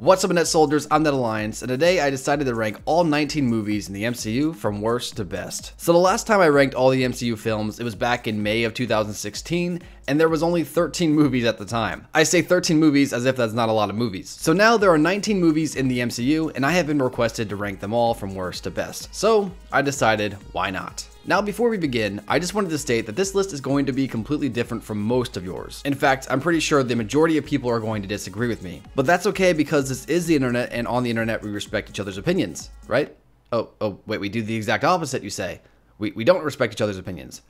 What's up, Net Soldiers? I'm Net Alliance, and today I decided to rank all 19 movies in the MCU from worst to best. So the last time I ranked all the MCU films, it was back in May of 2016, and there was only 13 movies at the time. I say 13 movies as if that's not a lot of movies. So now there are 19 movies in the MCU, and I have been requested to rank them all from worst to best. So I decided, why not? Now, before we begin, I just wanted to state that this list is going to be completely different from most of yours. In fact, I'm pretty sure the majority of people are going to disagree with me. But that's okay, because this is the internet, and on the internet we respect each other's opinions, right? Oh, wait, we do the exact opposite, you say. We don't respect each other's opinions.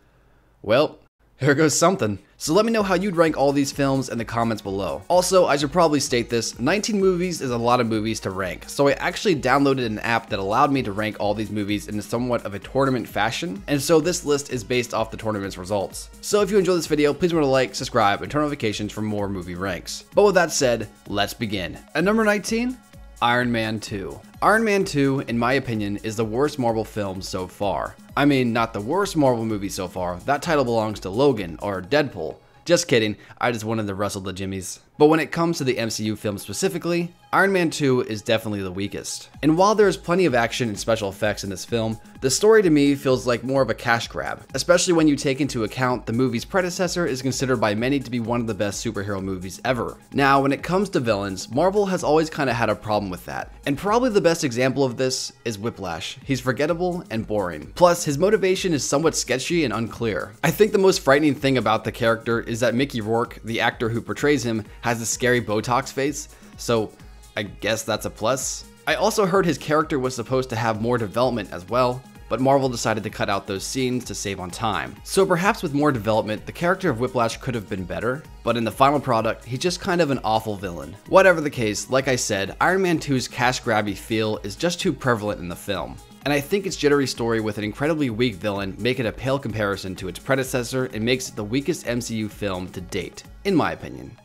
Well, here goes something. So let me know how you'd rank all these films in the comments below. Also, I should probably state this, 19 movies is a lot of movies to rank, so I actually downloaded an app that allowed me to rank all these movies in somewhat of a tournament fashion, and so this list is based off the tournament's results. So if you enjoyed this video, please remember to like, subscribe, and turn notifications for more movie ranks. But with that said, let's begin. At number 19, Iron Man 2. Iron Man 2, in my opinion, is the worst Marvel film so far. I mean, not the worst Marvel movie so far, that title belongs to Logan, or Deadpool. Just kidding, I just wanted to wrestle the jimmies. But when it comes to the MCU film specifically, Iron Man 2 is definitely the weakest. And while there is plenty of action and special effects in this film, the story to me feels like more of a cash grab, especially when you take into account the movie's predecessor is considered by many to be one of the best superhero movies ever. Now, when it comes to villains, Marvel has always kind of had a problem with that. And probably the best example of this is Whiplash. He's forgettable and boring. Plus, his motivation is somewhat sketchy and unclear. I think the most frightening thing about the character is that Mickey Rourke, the actor who portrays him, has a scary Botox face, so I guess that's a plus. I also heard his character was supposed to have more development as well, but Marvel decided to cut out those scenes to save on time. So perhaps with more development, the character of Whiplash could have been better, but in the final product, he's just kind of an awful villain. Whatever the case, like I said, Iron Man 2's cash grabby feel is just too prevalent in the film. And I think its jittery story with an incredibly weak villain make it a pale comparison to its predecessor and makes it the weakest MCU film to date, in my opinion.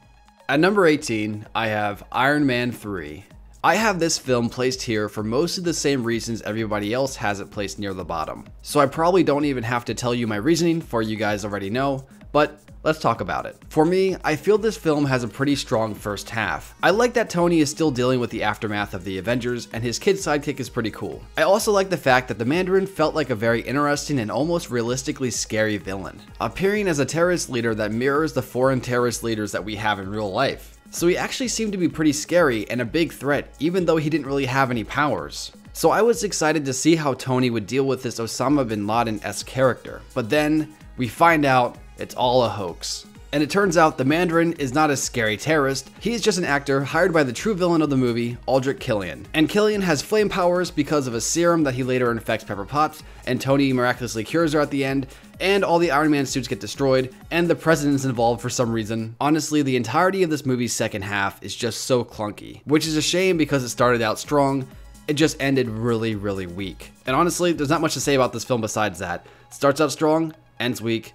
At number 18, I have Iron Man 3. I have this film placed here for most of the same reasons everybody else has it placed near the bottom. So I probably don't even have to tell you my reasoning, for you guys already know, but let's talk about it. For me, I feel this film has a pretty strong first half. I like that Tony is still dealing with the aftermath of the Avengers, and his kid sidekick is pretty cool. I also like the fact that the Mandarin felt like a very interesting and almost realistically scary villain, appearing as a terrorist leader that mirrors the foreign terrorist leaders that we have in real life. So he actually seemed to be pretty scary and a big threat, even though he didn't really have any powers. So I was excited to see how Tony would deal with this Osama bin Laden-esque character, but then we find out it's all a hoax. And it turns out the Mandarin is not a scary terrorist, he is just an actor hired by the true villain of the movie, Aldrich Killian. And Killian has flame powers because of a serum that he later infects Pepper Potts, and Tony miraculously cures her at the end, and all the Iron Man suits get destroyed, and the president's involved for some reason. Honestly, the entirety of this movie's second half is just so clunky, which is a shame because it started out strong, it just ended really, really weak. And honestly, there's not much to say about this film besides that. Starts out strong, ends weak,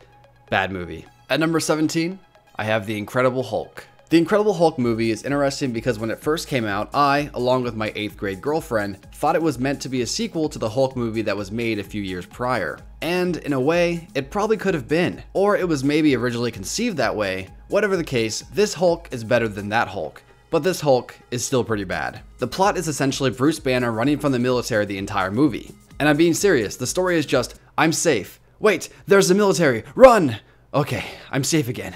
bad movie. At number 17, I have The Incredible Hulk. The Incredible Hulk movie is interesting because when it first came out, I, along with my 8th grade girlfriend, thought it was meant to be a sequel to the Hulk movie that was made a few years prior. And in a way, it probably could have been. Or it was maybe originally conceived that way. Whatever the case, this Hulk is better than that Hulk. But this Hulk is still pretty bad. The plot is essentially Bruce Banner running from the military the entire movie. And I'm being serious, the story is just, I'm safe. Wait, there's the military, run! Okay, I'm safe again.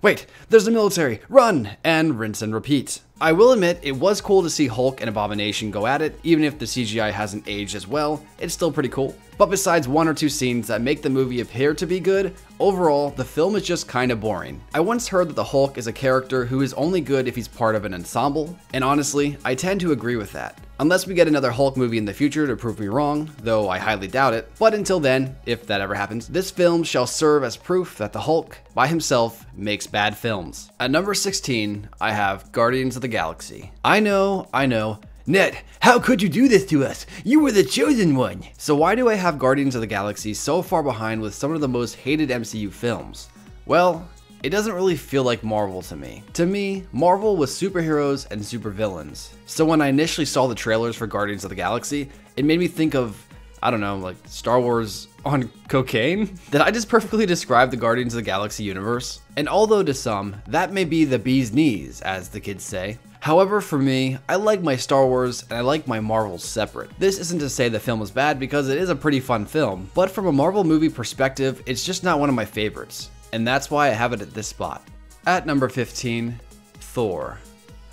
Wait, there's the military, run! And rinse and repeat. I will admit, it was cool to see Hulk and Abomination go at it, even if the CGI hasn't aged as well, it's still pretty cool. But besides one or two scenes that make the movie appear to be good, overall, the film is just kinda boring. I once heard that the Hulk is a character who is only good if he's part of an ensemble, and honestly, I tend to agree with that. Unless we get another Hulk movie in the future to prove me wrong, though I highly doubt it. But until then, if that ever happens, this film shall serve as proof that the Hulk, by himself, makes bad films. At number 16, I have Guardians of the Galaxy. I know. Net, how could you do this to us? You were the chosen one! So why do I have Guardians of the Galaxy so far behind with some of the most hated MCU films? Well, it doesn't really feel like Marvel to me. To me, Marvel was superheroes and supervillains. So when I initially saw the trailers for Guardians of the Galaxy, it made me think of, I don't know, like Star Wars on cocaine? Did I just perfectly describe the Guardians of the Galaxy universe? And although to some, that may be the bee's knees, as the kids say, However, for me, I like my Star Wars and I like my Marvels separate. This isn't to say the film was bad because it is a pretty fun film, but from a Marvel movie perspective, it's just not one of my favorites. And that's why I have it at this spot. At number 15, Thor.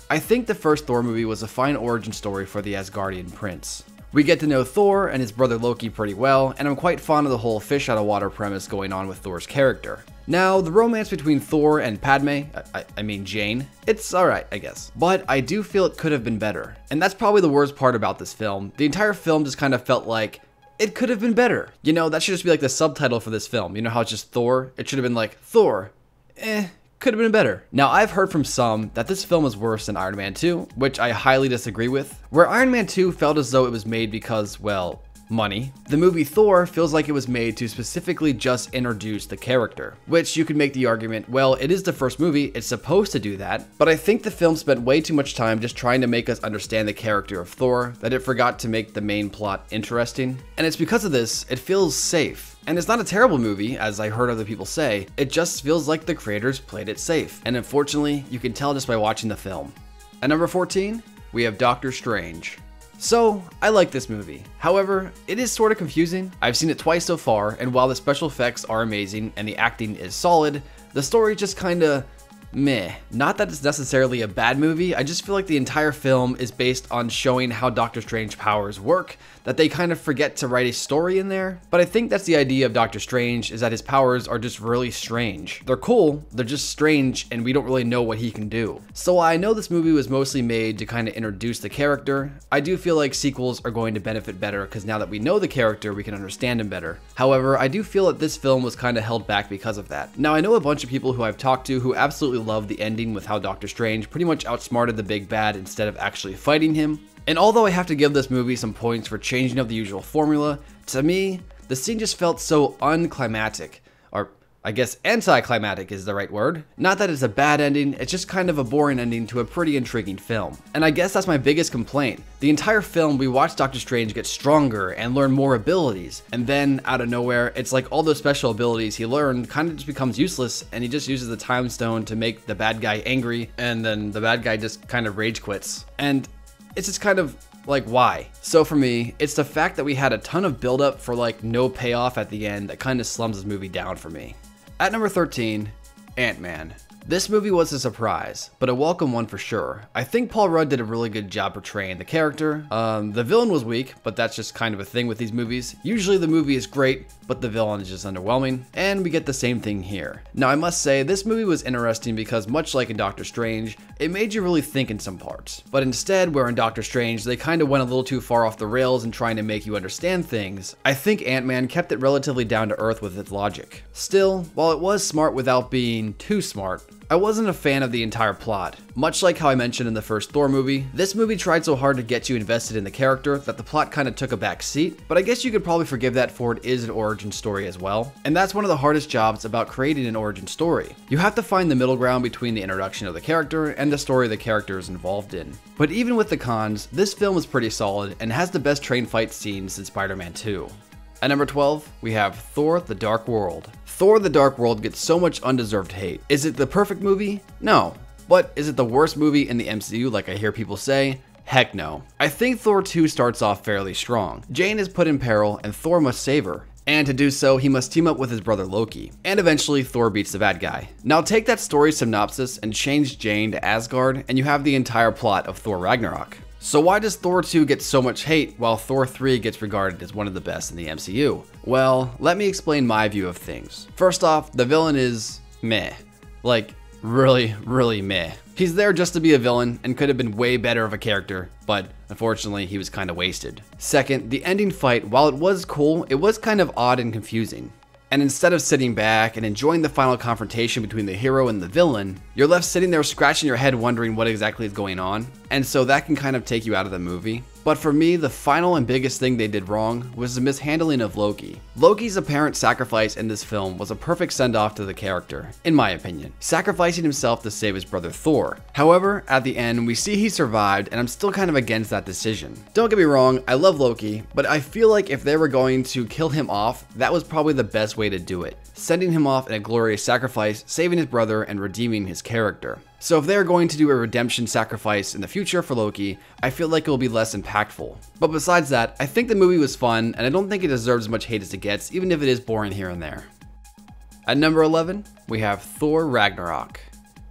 I think the first Thor movie was a fine origin story for the Asgardian prince. We get to know Thor and his brother Loki pretty well, and I'm quite fond of the whole fish out of water premise going on with Thor's character. Now, the romance between Thor and Padme, I mean Jane, it's alright, I guess. But I do feel it could have been better. And that's probably the worst part about this film. The entire film just kind of felt like it could have been better. You know, that should just be like the subtitle for this film. You know how it's just Thor? It should have been like, Thor, could have been better. Now, I've heard from some that this film is worse than Iron Man 2, which I highly disagree with. Where Iron Man 2 felt as though it was made because, well, money, the movie Thor feels like it was made to specifically just introduce the character, which you could make the argument, well, it is the first movie, it's supposed to do that, but I think the film spent way too much time just trying to make us understand the character of Thor that it forgot to make the main plot interesting, and it's because of this, it feels safe. And it's not a terrible movie, as I heard other people say, it just feels like the creators played it safe, and unfortunately, you can tell just by watching the film. At number 14, we have Doctor Strange. So, I like this movie. However, it is sort of confusing. I've seen it twice so far, and while the special effects are amazing and the acting is solid, the story just kinda meh. Not that it's necessarily a bad movie, I just feel like the entire film is based on showing how Doctor Strange's powers work, that they kind of forget to write a story in there. But I think that's the idea of Doctor Strange, is that his powers are just really strange. They're cool, they're just strange, and we don't really know what he can do. So while I know this movie was mostly made to kind of introduce the character, I do feel like sequels are going to benefit better because now that we know the character, we can understand him better. However, I do feel that this film was kind of held back because of that. Now, I know a bunch of people who I've talked to who absolutely love the ending with how Doctor Strange pretty much outsmarted the big bad instead of actually fighting him. And although I have to give this movie some points for changing up the usual formula, to me, the scene just felt so unclimactic. Or I guess anticlimactic is the right word. Not that it's a bad ending, it's just kind of a boring ending to a pretty intriguing film. And I guess that's my biggest complaint. The entire film, we watch Doctor Strange get stronger and learn more abilities, and then out of nowhere, it's like all those special abilities he learned kind of just becomes useless, and he just uses the time stone to make the bad guy angry, and then the bad guy just kind of rage quits. And it's just kind of like, why? So for me, it's the fact that we had a ton of buildup for like no payoff at the end that kind of slums this movie down for me. At number 13, AntMan. This movie was a surprise, but a welcome one for sure. I think Paul Rudd did a really good job portraying the character. The villain was weak, but that's just kind of a thing with these movies. Usually the movie is great, but the villain is just underwhelming, and we get the same thing here. Now I must say, this movie was interesting because much like in Doctor Strange, it made you really think in some parts. But instead, where in Doctor Strange, they kind of went a little too far off the rails in trying to make you understand things, I think Ant-Man kept it relatively down to earth with its logic. Still, while it was smart without being too smart, I wasn't a fan of the entire plot. Much like how I mentioned in the first Thor movie, this movie tried so hard to get you invested in the character that the plot kind of took a back seat, but I guess you could probably forgive that for it is an origin story as well. And that's one of the hardest jobs about creating an origin story. You have to find the middle ground between the introduction of the character and the story the character is involved in. But even with the cons, this film is pretty solid and has the best train fight scenes since Spider-Man 2. At number 12, we have Thor: The Dark World. Thor: The Dark World gets so much undeserved hate. Is it the perfect movie? No. But is it the worst movie in the MCU like I hear people say? Heck no. I think Thor 2 starts off fairly strong. Jane is put in peril and Thor must save her. And to do so, he must team up with his brother Loki. And eventually, Thor beats the bad guy. Now take that story synopsis and change Jane to Asgard, and you have the entire plot of Thor Ragnarok. So why does Thor 2 get so much hate while Thor 3 gets regarded as one of the best in the MCU? Well, let me explain my view of things. First off, the villain is meh. Like, really meh. He's there just to be a villain and could have been way better of a character, but unfortunately he was kind of wasted. Second, the ending fight, while it was cool, it was kind of odd and confusing. And instead of sitting back and enjoying the final confrontation between the hero and the villain, you're left sitting there scratching your head wondering what exactly is going on. And so that can kind of take you out of the movie. But for me, the final and biggest thing they did wrong was the mishandling of Loki. Loki's apparent sacrifice in this film was a perfect send-off to the character, in my opinion, sacrificing himself to save his brother Thor. However, at the end, we see he survived, and I'm still kind of against that decision. Don't get me wrong, I love Loki, but I feel like if they were going to kill him off, that was probably the best way to do it. Sending him off in a glorious sacrifice, saving his brother, and redeeming his character. So if they're going to do a redemption sacrifice in the future for Loki, I feel like it will be less impactful. But besides that, I think the movie was fun, and I don't think it deserves as much hate as it gets, even if it is boring here and there. At number 11, we have Thor Ragnarok.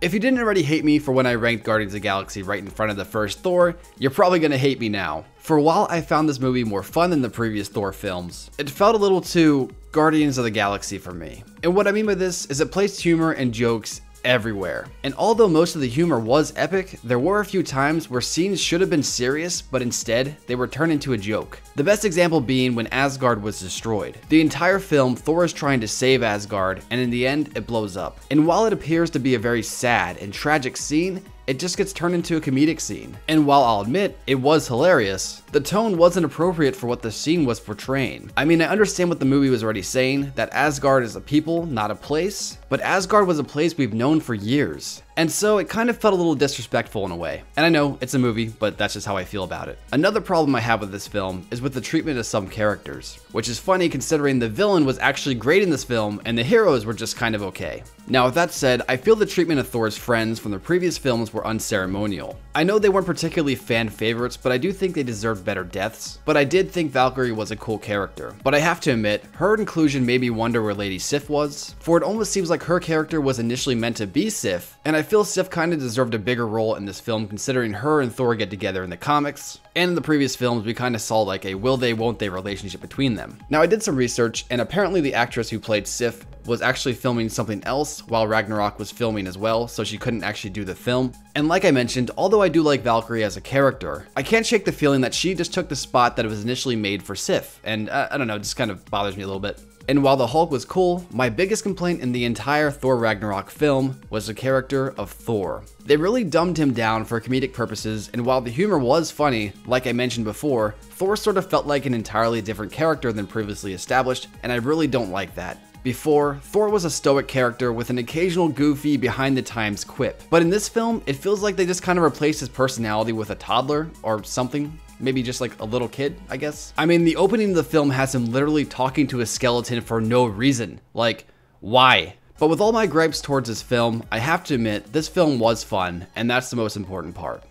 If you didn't already hate me for when I ranked Guardians of the Galaxy right in front of the first Thor, you're probably gonna hate me now. For a while, I found this movie more fun than the previous Thor films. It felt a little too Guardians of the Galaxy for me. And what I mean by this is it placed humor and jokes everywhere. And although most of the humor was epic, there were a few times where scenes should have been serious, but instead, they were turned into a joke. The best example being when Asgard was destroyed. The entire film, Thor is trying to save Asgard, and in the end, it blows up. And while it appears to be a very sad and tragic scene, it just gets turned into a comedic scene. And while I'll admit, it was hilarious, the tone wasn't appropriate for what the scene was portraying. I mean, I understand what the movie was already saying, that Asgard is a people, not a place, but Asgard was a place we've known for years. And so it kind of felt a little disrespectful in a way. And I know it's a movie, but that's just how I feel about it. Another problem I have with this film is with the treatment of some characters, which is funny considering the villain was actually great in this film and the heroes were just kind of okay. Now with that said, I feel the treatment of Thor's friends from the previous films were unceremonial. I know they weren't particularly fan favorites, but I do think they deserved better deaths. But I did think Valkyrie was a cool character. But I have to admit, her inclusion made me wonder where Lady Sif was, for it almost seems like her character was initially meant to be Sif, and I feel Sif kind of deserved a bigger role in this film considering her and Thor get together in the comics, and in the previous films we kind of saw like a will they won't they relationship between them. Now I did some research, and apparently the actress who played Sif was actually filming something else while Ragnarok was filming as well, so she couldn't actually do the film. And like I mentioned, although I do like Valkyrie as a character, I can't shake the feeling that she just took the spot that it was initially made for Sif, and I don't know, it just kind of bothers me a little bit. And while the Hulk was cool, my biggest complaint in the entire Thor Ragnarok film was the character of Thor. They really dumbed him down for comedic purposes, and while the humor was funny, like I mentioned before, Thor sort of felt like an entirely different character than previously established, and I really don't like that. Before, Thor was a stoic character with an occasional goofy, behind-the-times quip. But in this film, it feels like they just kind of replaced his personality with a toddler or something. Maybe just like a little kid, I guess. I mean, the opening of the film has him literally talking to a skeleton for no reason. Like, why? But with all my gripes towards this film, I have to admit, this film was fun, and that's the most important part.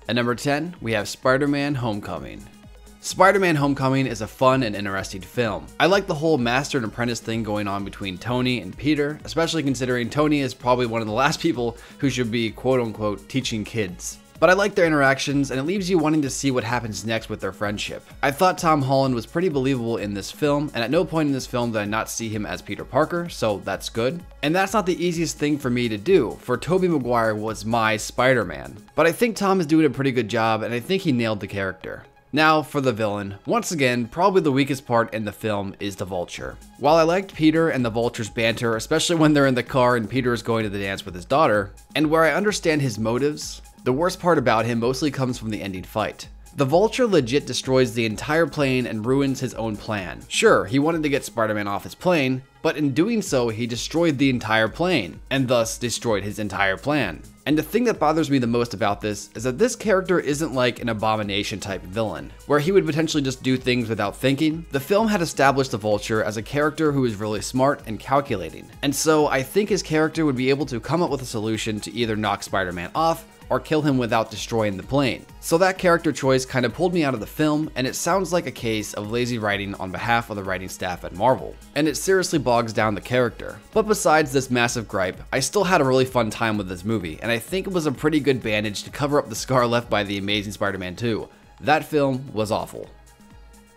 At number 10, we have SpiderMan Homecoming. SpiderMan Homecoming is a fun and interesting film. I like the whole master and apprentice thing going on between Tony and Peter, especially considering Tony is probably one of the last people who should be quote-unquote teaching kids. But I like their interactions, and it leaves you wanting to see what happens next with their friendship. I thought Tom Holland was pretty believable in this film, and at no point in this film did I not see him as Peter Parker, so that's good. And that's not the easiest thing for me to do, for Tobey Maguire was my Spider-Man. But I think Tom is doing a pretty good job, and I think he nailed the character. Now for the villain. Once again, probably the weakest part in the film is the Vulture. While I liked Peter and the Vulture's banter, especially when they're in the car and Peter is going to the dance with his daughter, and where I understand his motives, the worst part about him mostly comes from the ending fight. The Vulture legit destroys the entire plane and ruins his own plan. Sure, he wanted to get Spider-Man off his plane, but in doing so, he destroyed the entire plane, and thus destroyed his entire plan. And the thing that bothers me the most about this is that this character isn't like an Abomination type villain, where he would potentially just do things without thinking. The film had established the Vulture as a character who is really smart and calculating, and so I think his character would be able to come up with a solution to either knock Spider-Man off, or kill him without destroying the plane. So that character choice kind of pulled me out of the film, and it sounds like a case of lazy writing on behalf of the writing staff at Marvel. And it seriously bogs down the character. But besides this massive gripe, I still had a really fun time with this movie, and I think it was a pretty good bandage to cover up the scar left by The Amazing Spider-Man 2. That film was awful.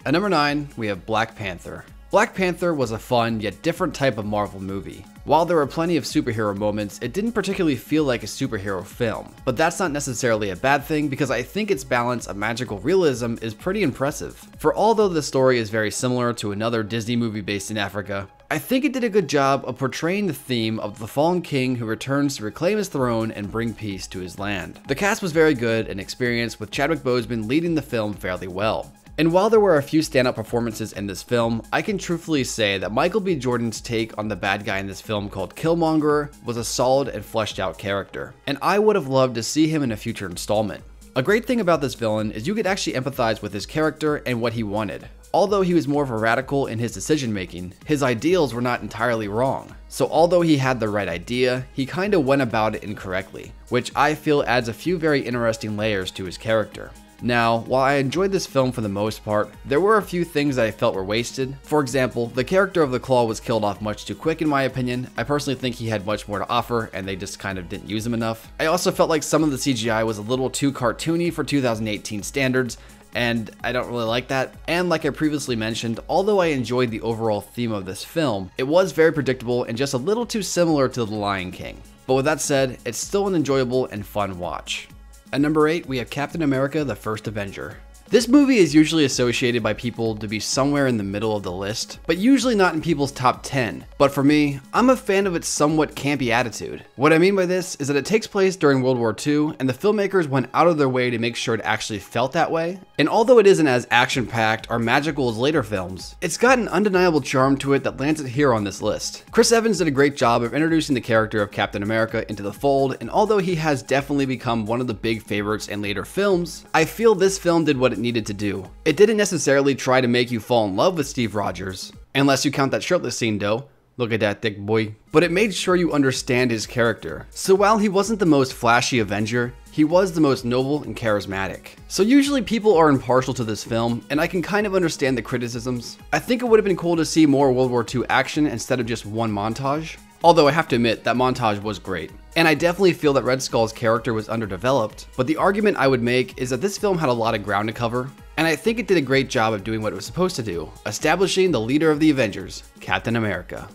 At number 9, we have Black Panther. Black Panther was a fun yet different type of Marvel movie. While there were plenty of superhero moments, it didn't particularly feel like a superhero film. But that's not necessarily a bad thing because I think its balance of magical realism is pretty impressive. For although the story is very similar to another Disney movie based in Africa, I think it did a good job of portraying the theme of the fallen king who returns to reclaim his throne and bring peace to his land. The cast was very good and experienced, with Chadwick Boseman leading the film fairly well. And while there were a few standout performances in this film, I can truthfully say that Michael B. Jordan's take on the bad guy in this film called Killmonger was a solid and fleshed out character, and I would have loved to see him in a future installment. A great thing about this villain is you could actually empathize with his character and what he wanted. Although he was more of a radical in his decision making, his ideals were not entirely wrong. So although he had the right idea, he kinda went about it incorrectly, which I feel adds a few very interesting layers to his character. Now, while I enjoyed this film for the most part, there were a few things that I felt were wasted. For example, the character of the Claw was killed off much too quick in my opinion. I personally think he had much more to offer and they just kind of didn't use him enough. I also felt like some of the CGI was a little too cartoony for 2018 standards, and I don't really like that. And like I previously mentioned, although I enjoyed the overall theme of this film, it was very predictable and just a little too similar to The Lion King. But with that said, it's still an enjoyable and fun watch. At number 8, we have Captain America: The First Avenger. This movie is usually associated by people to be somewhere in the middle of the list, but usually not in people's top 10. But for me, I'm a fan of its somewhat campy attitude. What I mean by this is that it takes place during World War II, and the filmmakers went out of their way to make sure it actually felt that way. And although it isn't as action-packed or magical as later films, it's got an undeniable charm to it that lands it here on this list. Chris Evans did a great job of introducing the character of Captain America into the fold, and although he has definitely become one of the big favorites in later films, I feel this film did what it needed to do. It didn't necessarily try to make you fall in love with Steve Rogers, unless you count that shirtless scene though. Look at that thick boy. But it made sure you understand his character. So while he wasn't the most flashy Avenger, he was the most noble and charismatic. So usually people are impartial to this film, and I can kind of understand the criticisms. I think it would have been cool to see more World War II action instead of just one montage. Although I have to admit, that montage was great. And I definitely feel that Red Skull's character was underdeveloped, but the argument I would make is that this film had a lot of ground to cover, and I think it did a great job of doing what it was supposed to do, establishing the leader of the Avengers, Captain America.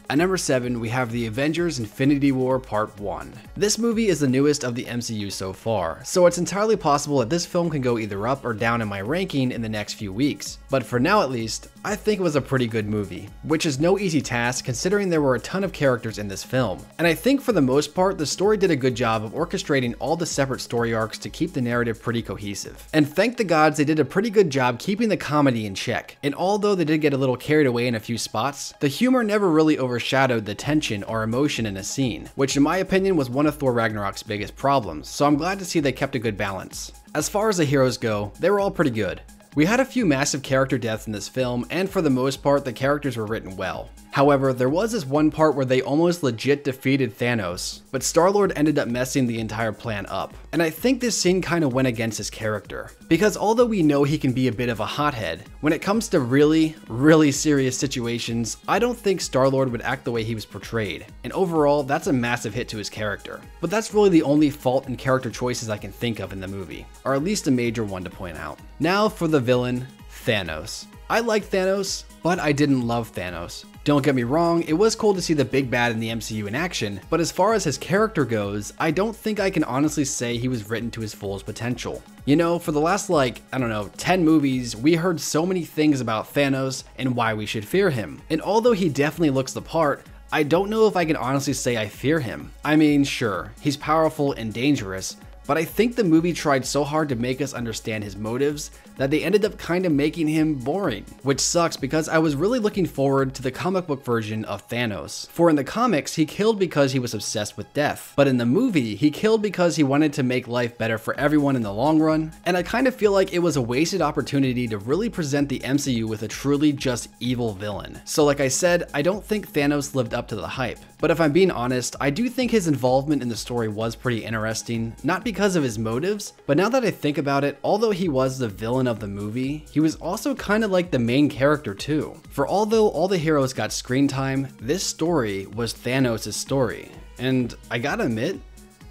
At number 7, we have the Avengers: Infinity War Part 1. This movie is the newest of the MCU so far, so it's entirely possible that this film can go either up or down in my ranking in the next few weeks. But for now at least, I think it was a pretty good movie, which is no easy task considering there were a ton of characters in this film. And I think for the most part, the story did a good job of orchestrating all the separate story arcs to keep the narrative pretty cohesive. And thank the gods they did a pretty good job keeping the comedy in check. And although they did get a little carried away in a few spots, the humor never really overshadowed the tension or emotion in a scene, which in my opinion was one of Thor Ragnarok's biggest problems, so I'm glad to see they kept a good balance. As far as the heroes go, they were all pretty good. We had a few massive character deaths in this film, and for the most part, the characters were written well. However, there was this one part where they almost legit defeated Thanos, but Starlord ended up messing the entire plan up. And I think this scene kind of went against his character. Because although we know he can be a bit of a hothead, when it comes to really serious situations, I don't think Starlord would act the way he was portrayed. And overall, that's a massive hit to his character. But that's really the only fault in character choices I can think of in the movie, or at least a major one to point out. Now for the villain, Thanos. I like Thanos, but I didn't love Thanos. Don't get me wrong, it was cool to see the big bad in the MCU in action, but as far as his character goes, I don't think I can honestly say he was written to his fullest potential. You know, for the last 10 movies, we heard so many things about Thanos and why we should fear him. And although he definitely looks the part, I don't know if I can honestly say I fear him. I mean, sure, he's powerful and dangerous, but I think the movie tried so hard to make us understand his motives that they ended up kind of making him boring, which sucks because I was really looking forward to the comic book version of Thanos. For in the comics, he killed because he was obsessed with death, but in the movie, he killed because he wanted to make life better for everyone in the long run, and I kind of feel like it was a wasted opportunity to really present the MCU with a truly just evil villain. So like I said, I don't think Thanos lived up to the hype. But if I'm being honest, I do think his involvement in the story was pretty interesting, not because of his motives, but now that I think about it, although he was the villain of the movie, he was also kind of like the main character too. For although all the heroes got screen time, this story was Thanos' story. And I gotta admit,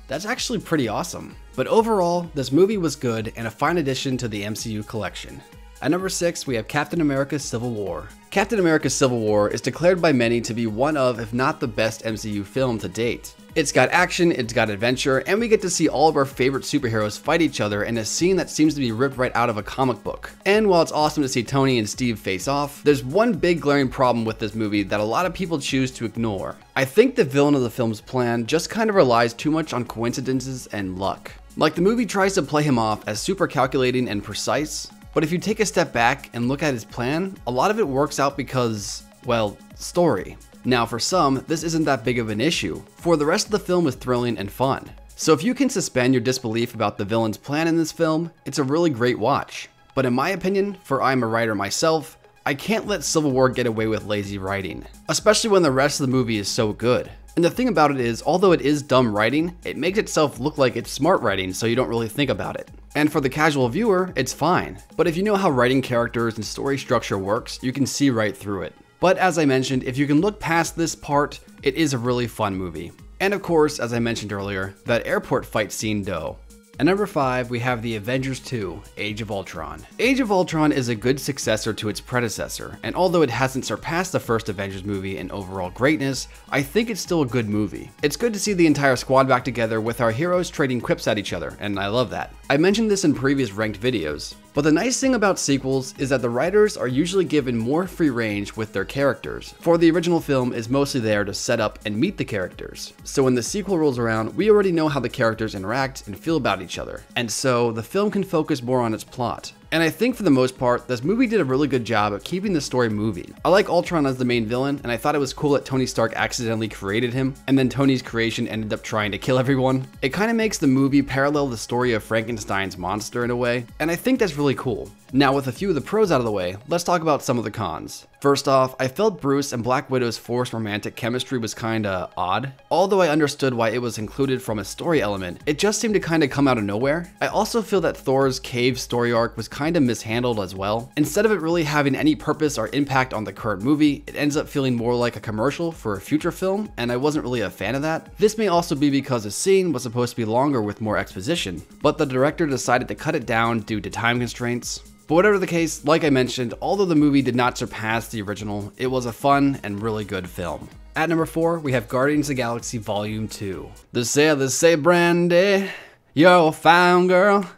that's actually pretty awesome. But overall, this movie was good and a fine addition to the MCU collection. At number 6, we have Captain America: Civil War. Captain America: Civil War is declared by many to be one of, if not the best MCU film to date. It's got action, it's got adventure, and we get to see all of our favorite superheroes fight each other in a scene that seems to be ripped right out of a comic book. And while it's awesome to see Tony and Steve face off, there's one big glaring problem with this movie that a lot of people choose to ignore. I think the villain of the film's plan just kind of relies too much on coincidences and luck. Like the movie tries to play him off as super calculating and precise, but if you take a step back and look at his plan, a lot of it works out because, well, story. Now for some, this isn't that big of an issue, for the rest of the film is thrilling and fun. So if you can suspend your disbelief about the villain's plan in this film, it's a really great watch. But in my opinion, for I'm a writer myself, I can't let Civil War get away with lazy writing, especially when the rest of the movie is so good. And the thing about it is, although it is dumb writing, it makes itself look like it's smart writing, so you don't really think about it. And for the casual viewer, it's fine. But if you know how writing characters and story structure works, you can see right through it. But as I mentioned, if you can look past this part, it is a really fun movie. And of course, as I mentioned earlier, that airport fight scene though. At number 5, we have the Avengers 2, Age of Ultron. Age of Ultron is a good successor to its predecessor, and although it hasn't surpassed the first Avengers movie in overall greatness, I think it's still a good movie. It's good to see the entire squad back together with our heroes trading quips at each other, and I love that. I mentioned this in previous ranked videos, but the nice thing about sequels is that the writers are usually given more free range with their characters, for the original film is mostly there to set up and meet the characters. So when the sequel rolls around, we already know how the characters interact and feel about each other, and so the film can focus more on its plot. And I think for the most part, this movie did a really good job of keeping the story moving. I like Ultron as the main villain, and I thought it was cool that Tony Stark accidentally created him, and then Tony's creation ended up trying to kill everyone. It kind of makes the movie parallel the story of Frankenstein's monster in a way, and I think that's really cool. Now with a few of the pros out of the way, let's talk about some of the cons. First off, I felt Bruce and Black Widow's forced romantic chemistry was kinda odd. Although I understood why it was included from a story element, it just seemed to kinda come out of nowhere. I also feel that Thor's cave story arc was kinda mishandled as well. Instead of it really having any purpose or impact on the current movie, it ends up feeling more like a commercial for a future film, and I wasn't really a fan of that. This may also be because the scene was supposed to be longer with more exposition, but the director decided to cut it down due to time constraints. But whatever the case, like I mentioned, although the movie did not surpass the original, it was a fun and really good film. At number 4, we have Guardians of the Galaxy Volume 2. They say, Brandy, you're a fine girl.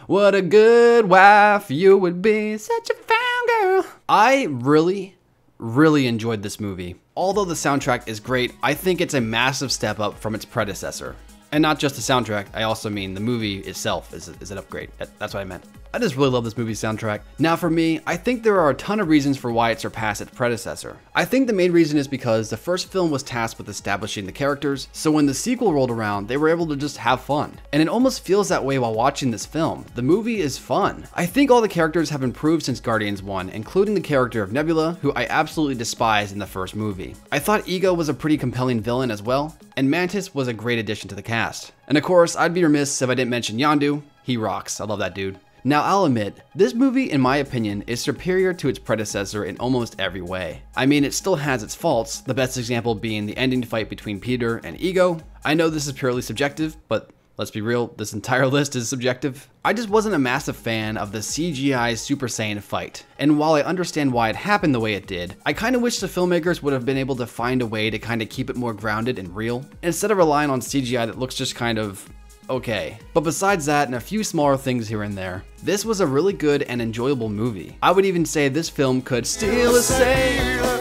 What a good wife you would be, such a fine girl. I really enjoyed this movie. Although the soundtrack is great, I think it's a massive step up from its predecessor. And not just the soundtrack, I also mean the movie itself is an upgrade. That's what I meant. I just really love this movie's soundtrack. Now for me, I think there are a ton of reasons for why it surpassed its predecessor. I think the main reason is because the first film was tasked with establishing the characters, so when the sequel rolled around, they were able to just have fun. And it almost feels that way while watching this film. The movie is fun. I think all the characters have improved since Guardians 1, including the character of Nebula, who I absolutely despised in the first movie. I thought Ego was a pretty compelling villain as well, and Mantis was a great addition to the cast. And of course, I'd be remiss if I didn't mention Yondu. He rocks. I love that dude. Now I'll admit, this movie in my opinion is superior to its predecessor in almost every way. I mean, it still has its faults, the best example being the ending fight between Peter and Ego. I know this is purely subjective, but let's be real, this entire list is subjective. I just wasn't a massive fan of the CGI Super Saiyan fight, and while I understand why it happened the way it did, I kinda wish the filmmakers would have been able to find a way to kinda keep it more grounded and real, instead of relying on CGI that looks just kind of okay. But besides that and a few smaller things here and there, this was a really good and enjoyable movie. I would even say this film could steal a sailor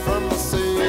from the sea.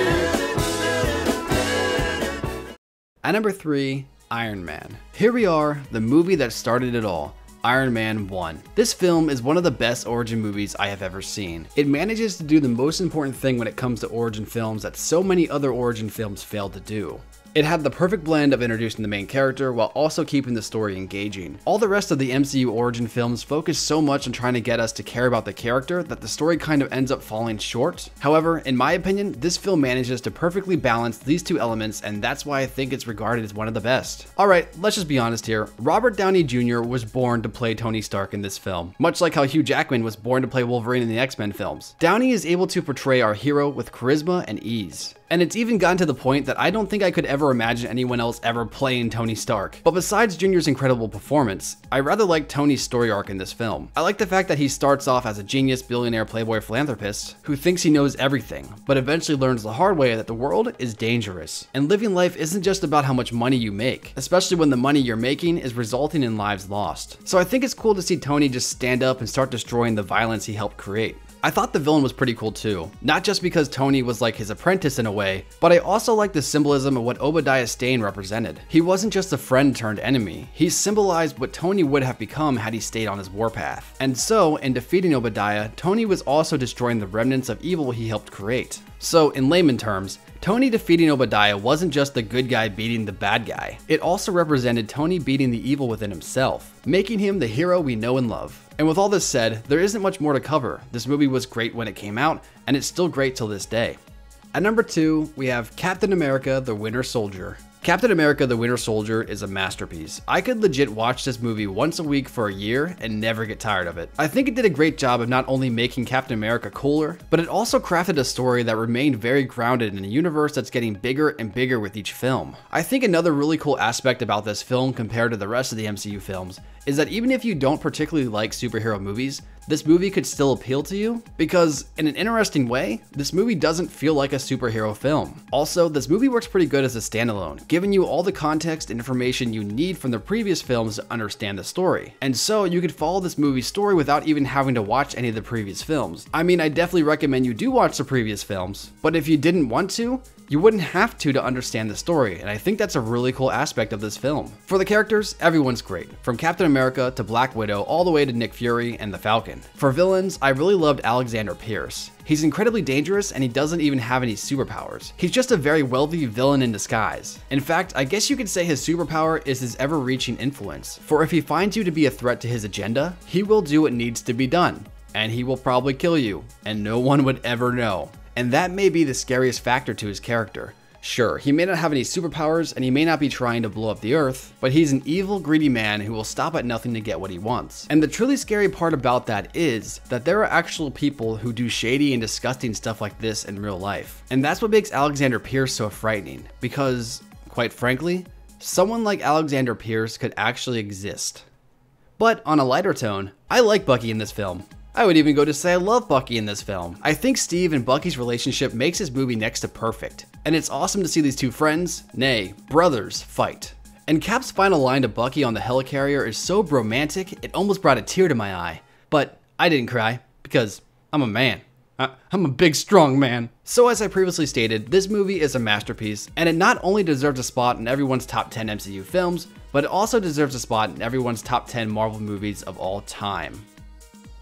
At number 3, Iron Man. Here we are, the movie that started it all. Iron Man 1. This film is one of the best origin movies I have ever seen. It manages to do the most important thing when it comes to origin films that so many other origin films fail to do. It had the perfect blend of introducing the main character while also keeping the story engaging. All the rest of the MCU origin films focus so much on trying to get us to care about the character that the story kind of ends up falling short. However, in my opinion, this film manages to perfectly balance these two elements, and that's why I think it's regarded as one of the best. Alright, let's just be honest here. Robert Downey Jr. was born to play Tony Stark in this film, much like how Hugh Jackman was born to play Wolverine in the X-Men films. Downey is able to portray our hero with charisma and ease. And it's even gotten to the point that I don't think I could ever imagine anyone else ever playing Tony Stark. But besides Junior's incredible performance, I rather like Tony's story arc in this film. I like the fact that he starts off as a genius billionaire playboy philanthropist who thinks he knows everything, but eventually learns the hard way that the world is dangerous. And living life isn't just about how much money you make, especially when the money you're making is resulting in lives lost. So I think it's cool to see Tony just stand up and start destroying the violence he helped create. I thought the villain was pretty cool too, not just because Tony was like his apprentice in a way, but I also like the symbolism of what Obadiah Stane represented. He wasn't just a friend turned enemy, he symbolized what Tony would have become had he stayed on his warpath. And so, in defeating Obadiah, Tony was also destroying the remnants of evil he helped create. So, in layman terms, Tony defeating Obadiah wasn't just the good guy beating the bad guy. It also represented Tony beating the evil within himself, making him the hero we know and love. And with all this said, there isn't much more to cover. This movie was great when it came out, and it's still great till this day. At number 2, we have Captain America: The Winter Soldier. Captain America: The Winter Soldier is a masterpiece. I could legit watch this movie once a week for a year and never get tired of it. I think it did a great job of not only making Captain America cooler, but it also crafted a story that remained very grounded in a universe that's getting bigger and bigger with each film. I think another really cool aspect about this film compared to the rest of the MCU films is that even if you don't particularly like superhero movies, this movie could still appeal to you because, in an interesting way, this movie doesn't feel like a superhero film. Also, this movie works pretty good as a standalone, giving you all the context and information you need from the previous films to understand the story. And so, you could follow this movie's story without even having to watch any of the previous films. I mean, I definitely recommend you do watch the previous films, but if you didn't want to, you wouldn't have to understand the story, and I think that's a really cool aspect of this film. For the characters, everyone's great, from Captain America to Black Widow all the way to Nick Fury and the Falcon. For villains, I really loved Alexander Pierce. He's incredibly dangerous and he doesn't even have any superpowers. He's just a very wealthy villain in disguise. In fact, I guess you could say his superpower is his ever-reaching influence, for if he finds you to be a threat to his agenda, he will do what needs to be done, and he will probably kill you, and no one would ever know. And that may be the scariest factor to his character. Sure, he may not have any superpowers and he may not be trying to blow up the earth, but he's an evil, greedy man who will stop at nothing to get what he wants. And the truly scary part about that is that there are actual people who do shady and disgusting stuff like this in real life. And that's what makes Alexander Pierce so frightening, because, quite frankly, someone like Alexander Pierce could actually exist. But on a lighter tone, I like Bucky in this film. I would even go to say I love Bucky in this film. I think Steve and Bucky's relationship makes this movie next to perfect, and it's awesome to see these two friends, nay, brothers, fight. And Cap's final line to Bucky on the helicarrier is so bromantic, it almost brought a tear to my eye. But I didn't cry, because I'm a man. I'm a big, strong man. So as I previously stated, this movie is a masterpiece, and it not only deserves a spot in everyone's top 10 MCU films, but it also deserves a spot in everyone's top 10 Marvel movies of all time.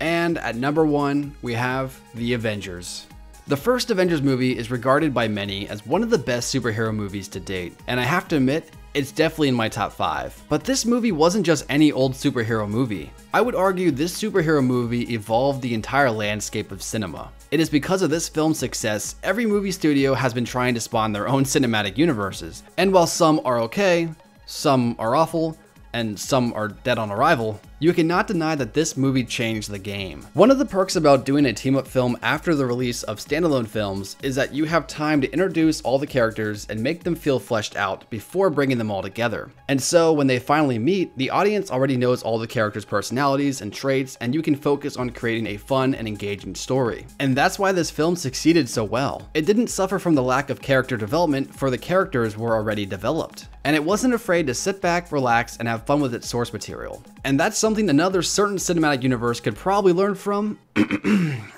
And at number 1, we have The Avengers. The first Avengers movie is regarded by many as one of the best superhero movies to date, and I have to admit, it's definitely in my top 5. But this movie wasn't just any old superhero movie. I would argue this superhero movie evolved the entire landscape of cinema. It is because of this film's success, every movie studio has been trying to spawn their own cinematic universes. And while some are okay, some are awful, and some are dead on arrival, you cannot deny that this movie changed the game. One of the perks about doing a team-up film after the release of standalone films is that you have time to introduce all the characters and make them feel fleshed out before bringing them all together. And so when they finally meet, the audience already knows all the characters' personalities and traits, and you can focus on creating a fun and engaging story. And that's why this film succeeded so well. It didn't suffer from the lack of character development, for the characters were already developed. And it wasn't afraid to sit back, relax, and have fun with its source material. And that's something another certain cinematic universe could probably learn from.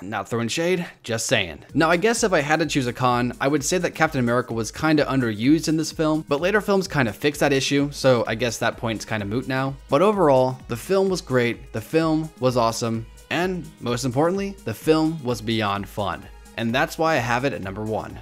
Not throwing shade, just saying. Now I guess if I had to choose a con, I would say that Captain America was kinda underused in this film, but later films kinda fixed that issue, so I guess that point's kinda moot now. But overall, the film was great, the film was awesome, and most importantly, the film was beyond fun. And that's why I have it at number 1.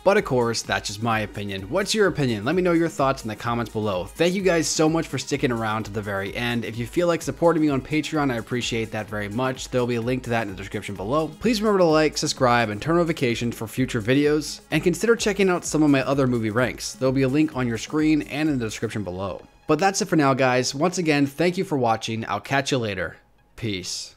But of course, that's just my opinion. What's your opinion? Let me know your thoughts in the comments below. Thank you guys so much for sticking around to the very end. If you feel like supporting me on Patreon, I appreciate that very much. There'll be a link to that in the description below. Please remember to like, subscribe, and turn notifications for future videos. And consider checking out some of my other movie ranks. There'll be a link on your screen and in the description below. But that's it for now, guys. Once again, thank you for watching. I'll catch you later. Peace.